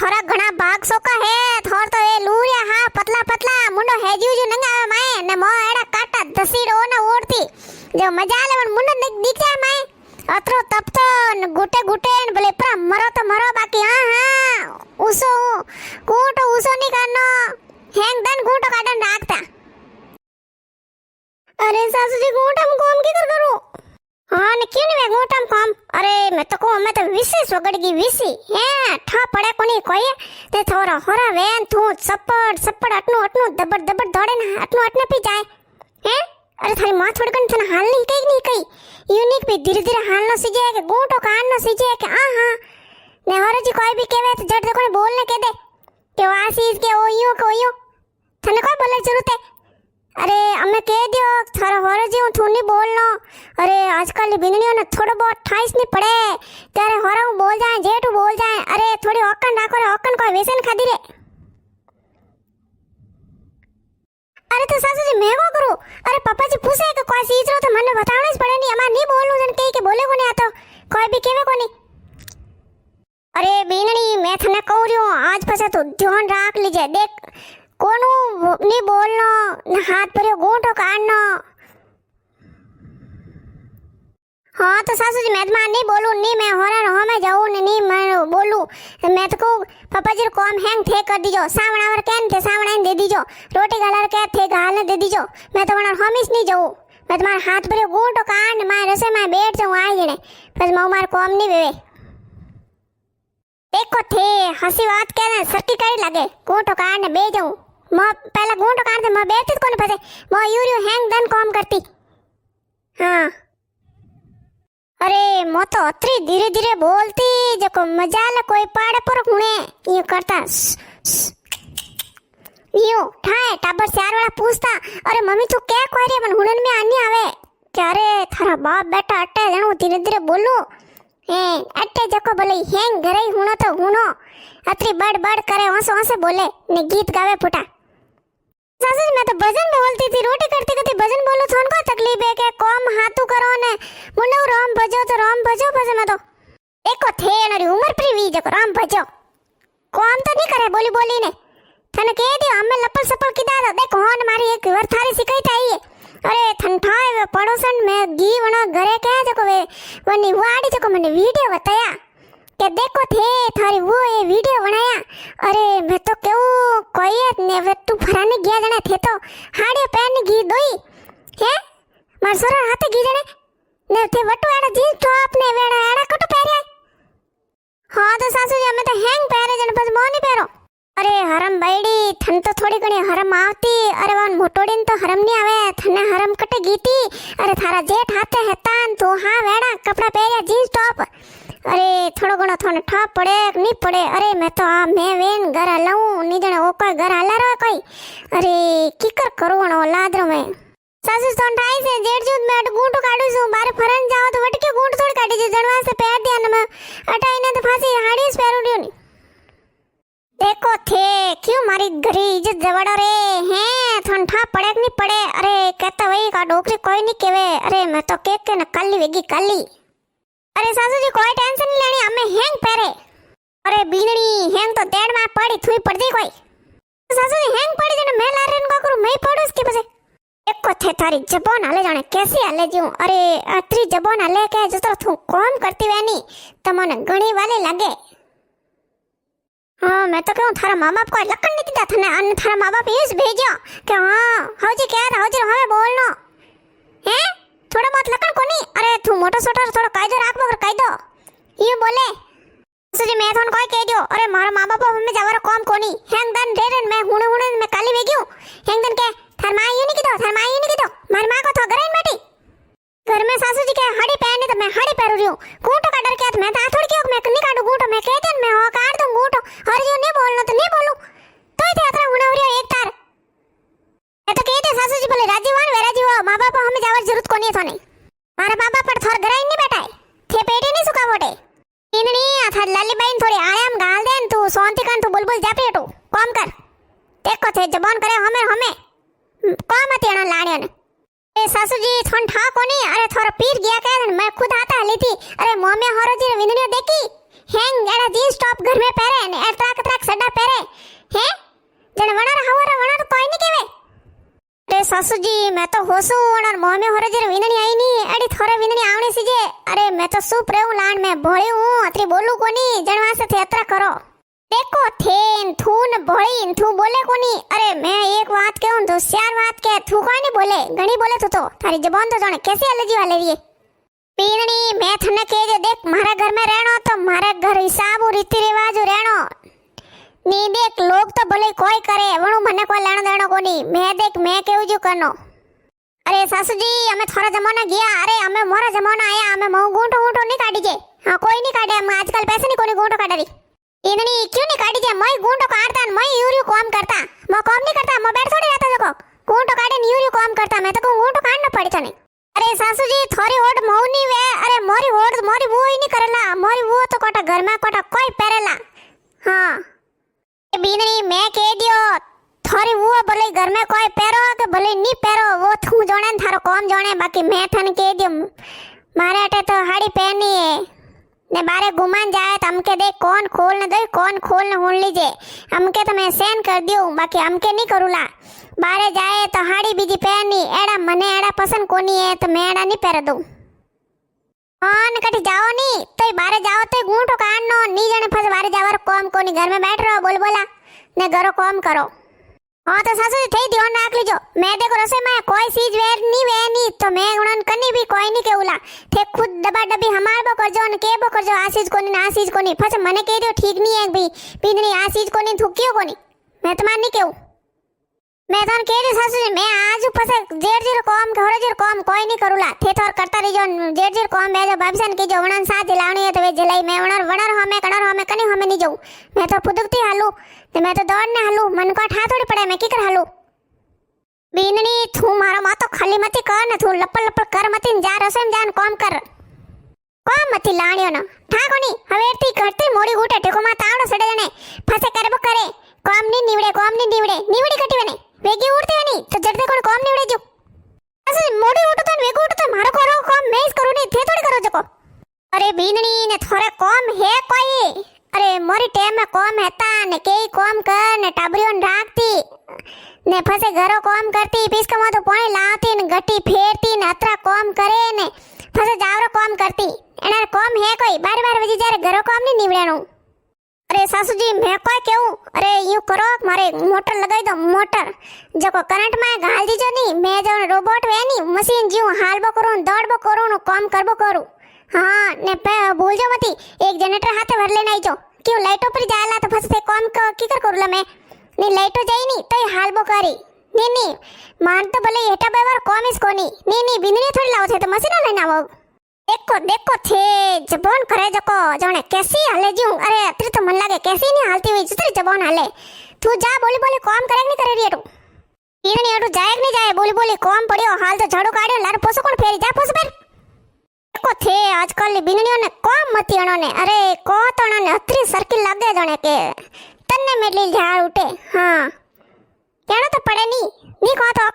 थोड़ा घना भाग सोका है थोर तो ए लूरिया हाँ पतला पतला मुंडो हेजू जो नंगा माए ने मो एड़ा काटा दसीडो ना ओड़ती जो मजा ले मन मुंडो दिख जाए माए अतरो तब तो गुटे गुटे भले पर मरो तो मरो बाकी हाँ हाँ उसो कूटो उसो नहीं करनो हैंग दन कूटो काटन राखता अरे सासू जी कूटम कोम की करूं हाँ ने क्यों नहीं मैं गोटम काम अरे मैं तो विशेष वगड़गी विसी है ठा पड़े कोनी कोई ते थोड़ा होरा वेन तू सपड़ सपड़ अटनु अटनु दबड़ दबड़ दौड़े ना अटनु अटने पी जाए हैं अरे थारी मां थोड़ी कन थन हाल नहीं कई यूनिक भी धीरे धीरे हाल न सीजे के गोटो कान न सीजे के आ हां ने होरे जी कोई भी केवे तो जड़ देखो बोलने के दे के वासीस के ओयो थने कोई बोले जरूरत है अरे अम्मे कह दियो थारा होरे जी हूं थूनी बोलनो अरे आजकल बिननियों ने थोड़ा बहुत ठाइस नहीं पड़े त्यारे होरा हूं बोल जाए जेठू बोल जाए अरे थोड़ी औकन ना करे औकन कोई वेसन खादी रे अरे तो सासू जी मैं को करूं अरे पापा जी पूछे कि कोई चीज रो तो मने बतावना ही पड़े नहीं अमा नहीं बोलू जन कह के बोले को नहीं आता कोई भी केवे को नहीं अरे बीननी मैं थने कहू रही हूं आज पछे तो ध्यान राख लीजे देख कोनु नहीं बोलनो हाथ पर गोंठो काटनो हाँ तो सासू जी मैं तो नहीं बोलूं नहीं मैं होरा रहो मैं जाऊं नहीं मैं बोलूं मैं तो कहूं पापा जी कॉम हैंग थे कर दीजो सावणावर कैन थे सावणा दे दीजो रोटी गालर के थे गाल दे दीजो मैं तो वणा हमीस नहीं जाऊं मैं तुम्हारे हाथ पर गोंठो काट मैं रसे में बैठ जाऊं आई जने बस मैं मार कॉम नहीं वेवे देखो थे हंसी बात कहना सरकी करी लगे गोंठो काट बे जाऊं मैं पहला गोंठो काट दे मैं बैठती कोने फसे मैं यूरियो हैंग दन कॉम करती हाँ अरे मो तो अतरी धीरे धीरे बोलती जको मजाल कोई पाड़े पर हुणे ये करता यो ठाए टाबर चार वाला पूछता अरे मम्मी तू क्या कह रही है मन हुणन में आनी आवे क्या रे थारा बाप बेटा अट्टे जणो धीरे धीरे बोलू हे अट्टे जको बोले हैंग घरे हुणो तो हुणो अतरी बड़ बड़ करे हंस हंस बोले ने गीत गावे फुटा सासू जी मैं तो भजन बोलती थी रोटी करती करती भजन बोलूं तो उनको तकलीफ है कि कॉम हाथू करो ने मुन्नो राम भजो तो राम भजो भजन में तो देखो थे नरी उम्र पर वी जको राम भजो कॉम तो नहीं करे बोली बोली ने थने कह दियो हमें लपल सपल किदा दो देखो होन मारी एक वर थारी सिखाई था ये अरे ठंठाए वे पड़ोसन में घी वणो घरे कह जको वे वनी वाड़ी जको मैंने वीडियो बताया के देखो थे थारी वो ये वीडियो बनाया अरे मैं तो क्यों कोई ने वे तू फराने गया जने थे तो हाड़े पैन घी दोई है मार सोरा हाथे घी जने ने थे वटू आड़ा जींस टॉप ने वेड़ा आड़ा कटो पहरे हां तो सासू जी हमें तो हैंग पहरे जने बस मोनी पहरो अरे हरम बैडी थन तो थोड़ी घणी हरम आवती अरे वन मोटोड़ीन तो हरम नहीं आवे थने हरम कटे गीती अरे थारा जेठ हाथे हेतान तो हां वेड़ा कपड़ा पहरिया जींस टॉप अरे थोड़ो घणो थोने ठा पड़े नहीं पड़े अरे मैं तो आ मैं वेन घर हलाऊं नहीं जने ओ कोई घर हला रो कोई अरे कीकर करू नो लादरो में सासू सोन ठाई से जेठ जूत में अट गूंटो काढू सु बारे फरन जाओ तो वटके गूंट थोड़ी काढी जे जनवा से पैर दिया न मैं अटाई ने तो फांसी हाड़ीस पैर उड़ियो नी देखो थे क्यों मारी घरी इज्जत जवड़ो रे हैं थन ठा पड़े नहीं पड़े अरे कहता वही का डोकरी कोई नहीं केवे अरे मैं तो केक के न काली वेगी काली अरे सासू जी कोई टेंशन नहीं लेनी हमें हैंग पहरे अरे बीनड़ी हैंग तो डेढ़ में पड़ी थुई पड़ती कोई सासू जी हैंग पड़ी जने मैं लारेन को करूं मैं पड़ू इसके पसे एक को थे थारी जबान हले जाने कैसे हले जीऊं अरे अतरी जबान हले के जतरो तू काम करती वेनी तमने घणी वाले लगे हाँ मैं तो कहूं थारा माँ बाप को लकन नहीं दिया थने अन थारा माँ बाप यूं भेजो कि हाँ हौजी क्या हौजी हमें बोलनो हैं थोड़ा बहुत लकन को नहीं अरे तू मोटो सोटो थोड़ा कायदो राख बगर कायदो ये बोले सुजी मैं थोन कोई कह दियो अरे मारा माँ बाप हमें जावर कॉम कोनी हैंग दन रेरन मैं हुणे मैं काली वेगियो हैंग दन के थार माँ यूं नहीं किदो थार माँ यूं नहीं किदो मार माँ को तो घर इन बैठी घर में सासू जी के हाड़ी पहने तो मैं हाड़ी पहन रही हूं गूंटो का डर क्या मैं तो थोड़ी क्यों मैं नहीं काटू गूंटो मैं कहती हूं मैं हो काट दूं गूंटो और जो नहीं बोलना तो नहीं बोलूं तो ही तेरा हुणे हो रही एक तार मैं तो कहते सासू जी बोले राजीवान वे राजीव माँ बाप हमें जावर जरूरत कोनी है थाने मारा बाप पर थोर घर इन नहीं बैठा है थे पेटे नहीं सुखा बोटे इननी था लाली बाइन थोड़ी आयाम गाल देन तू सोंती कान तू बुलबुल जा पेटो काम कर देखो थे जबान करे हमें काम आती है लाड़ियों ने ए सासू जी थोन ठा कोनी अरे थोड़ा पीर गया क्या मैं खुद आता हली थी अरे मोमे हरो जी विंदनियो देखी हैंग एड़ा जींस टॉप घर में पहरे ने एड़ा तक ને વણાર હવારા વણાર કોઈ નહીં કેવે અરે સાસુજી મેં તો હોસું વણાર મોમે હોરે જરે વિંદણી આઈ ની એડી થોરે વિંદણી આવણી સીજે અરે મેં તો શું પ્રેવું લાણ મેં ભોળી હું અત્રી બોલું કોની જણવાસે થી અતરા કરો દેખો થેન થૂન ભોળી થૂ બોલે કોની અરે મેં એક વાત કહું તો ચાર વાત કે થૂ કોઈ નહીં બોલે ઘણી બોલે તું તો તારી જબાન તો જાણે કેસી અલજી વાલે રીએ પીણી મેં થને કહેજે દેખ મારા ઘર में રહેણો તો મારા ઘર હિસાબ રીતિ રિવાજ રહેણો ની દેખ લોગ તો ભલે કોઈ કરે વણું મને કોઈ લેણો દેણો કોની મેં દેખ મેં કેવું જો કરનો અરે સાસુજી અમે થોડા જમાના ગયા અરે અમે મોરા જમાના આયા અમે મઉ ગૂંઠો ગૂંઠો નહીં કાઢી જે હા કોઈ નહીં કાઢે અમે આજકાલ પૈસે નહીં કોની ગૂંઠો કાઢવી ઇનની ક્यों नहीं काटी जे मई गूंटो काटता न मई यूरियो काम करता म काम नहीं करता म बैठ थोड़ी रहता देखो गूंटो काटे न यूरियो काम करता मैं तो गूंटो काटना पड़ी तने अरे सासू जी थोड़ी होड़ मौनी वे अरे मोरी होड़ मोरी वो ही नहीं करेला मोरी वो तो कोटा घर में कोटा कोई पेरेला हां ए बीननी मैं कह दियो थोड़ी वो भले घर में कोई पेरो के भले नहीं पेरो वो तू जाने थारो काम जाने बाकी मैं थने कह दियो मारे अटे तो हाड़ी पहनी है ने बारे घुमान जाए तो हमके देख कौन खोल ने दे कौन खोल ने होन लीजे हमके तो मैं सेन कर दियो बाकी हमके नहीं करूला बारे जाए तो हाड़ी बीजी पहनी एड़ा मने एड़ा पसंद कोनी है तो मैं एड़ा नहीं पहर दूं हां कटी जाओ नहीं तो बारे जाओ तो गूंठो काटनो नी जाने फस बारे जावर काम कोनी घर में बैठ रहो बोल बोला ने घरो काम करो हाँ तो सासू थे ध्यान रख लीजो मैं देखो रसोई में कोई चीज वेर नहीं तो मैं उन्हन कनी भी कोई नहीं केउला थे खुद डबा डबी हमार बो करजो ने के बो करजो आ चीज कोनी ना चीज कोनी फस मने कह दियो ठीक नहीं है भाई पींदनी आ चीज कोनी थुकियो कोनी मैं तो मान नहीं केऊ मैं तो कह दी सासू जी मैं आज फस जेर जेर काम घरे जेर काम कोई नहीं करूला थे थोर करता रहिजो जेर जेर काम बेजो बाबसन के जो वणन साथ जलावणी है तो वे जलाई मैं वणर वणर हमें कणर हमें कनी हमें नहीं जाऊं मैं तो फुदकती हालू ते मैं तो दौड़ ने हालू मन को ठा थोड़ी पड़े मैं की कर हालू बीननी तू मारो मा तो खाली मती कर ने तू लपल लपल कर मती जा रसोई में जान काम कर काम मती लाणियो न ठा कोनी हवेती करती मोड़ी गुटे टेको मा तावड़ो सडे जने फसे करबो करे काम नहीं निवड़े निवड़ी कटी वने वेगी उड़ती वनी तो जड़ते कोण काम निवड़े जो असे मोड़ी उठो तो वेगो उठो तो मारो करो काम मैं इस करू नहीं थे थोड़ी करो जको अरे बीननी ने थोड़े काम है कोई अरे मोरी टेम में काम हेता ने केई काम कर ने टाबरियों राखती ने फसे घरो काम करती पीसका तो पानी लावती ने गट्टी फेरती ने अतरा काम करे ने फसे जावरो काम करती एना काम है कोई बार बार वजी जारे घरो काम नहीं निवड़ेनो अरे सासू जी मैं कोई कहूं अरे यूं करो मारे मोटर लगाई दो मोटर जको करंट में गाल दीजो नहीं मैं जो रोबोट वे नहीं मशीन जीव हालबो करूं दौड़बो करूं काम करबो करूं हाँ ने पे भूल जो मती एक जनरेटर हाथे भर लेना आइजो क्यों लाइटो पर जाला तो फसते काम की कर करूला मैं नी लाइटो जाई नी तो हालबो करी नी मान तो भले एटा बेवर काम इस कोनी नी बिंदनी थोड़ी लाओ थे तो मशीन लेना वो देखो थे जबान करे जको जाने कैसी हाले जीऊ अरे अतरी तो मन लागे कैसी नहीं हालती हुई जितरी जबान हाले तू जा बोली काम करे नहीं करे री एटू इने एटू जाए नहीं जाए बोली काम पड़ियो हाल तो झाड़ू काढियो लार पोसो कोण फेरी जा पोस पर देखो थे आजकल बिननियो ने काम मती अणो ने अरे को तणो ने अतरी सर्किल लागे जाने के तन्ने मेली झाड़ उठे हां केणो तो पड़े नी को तो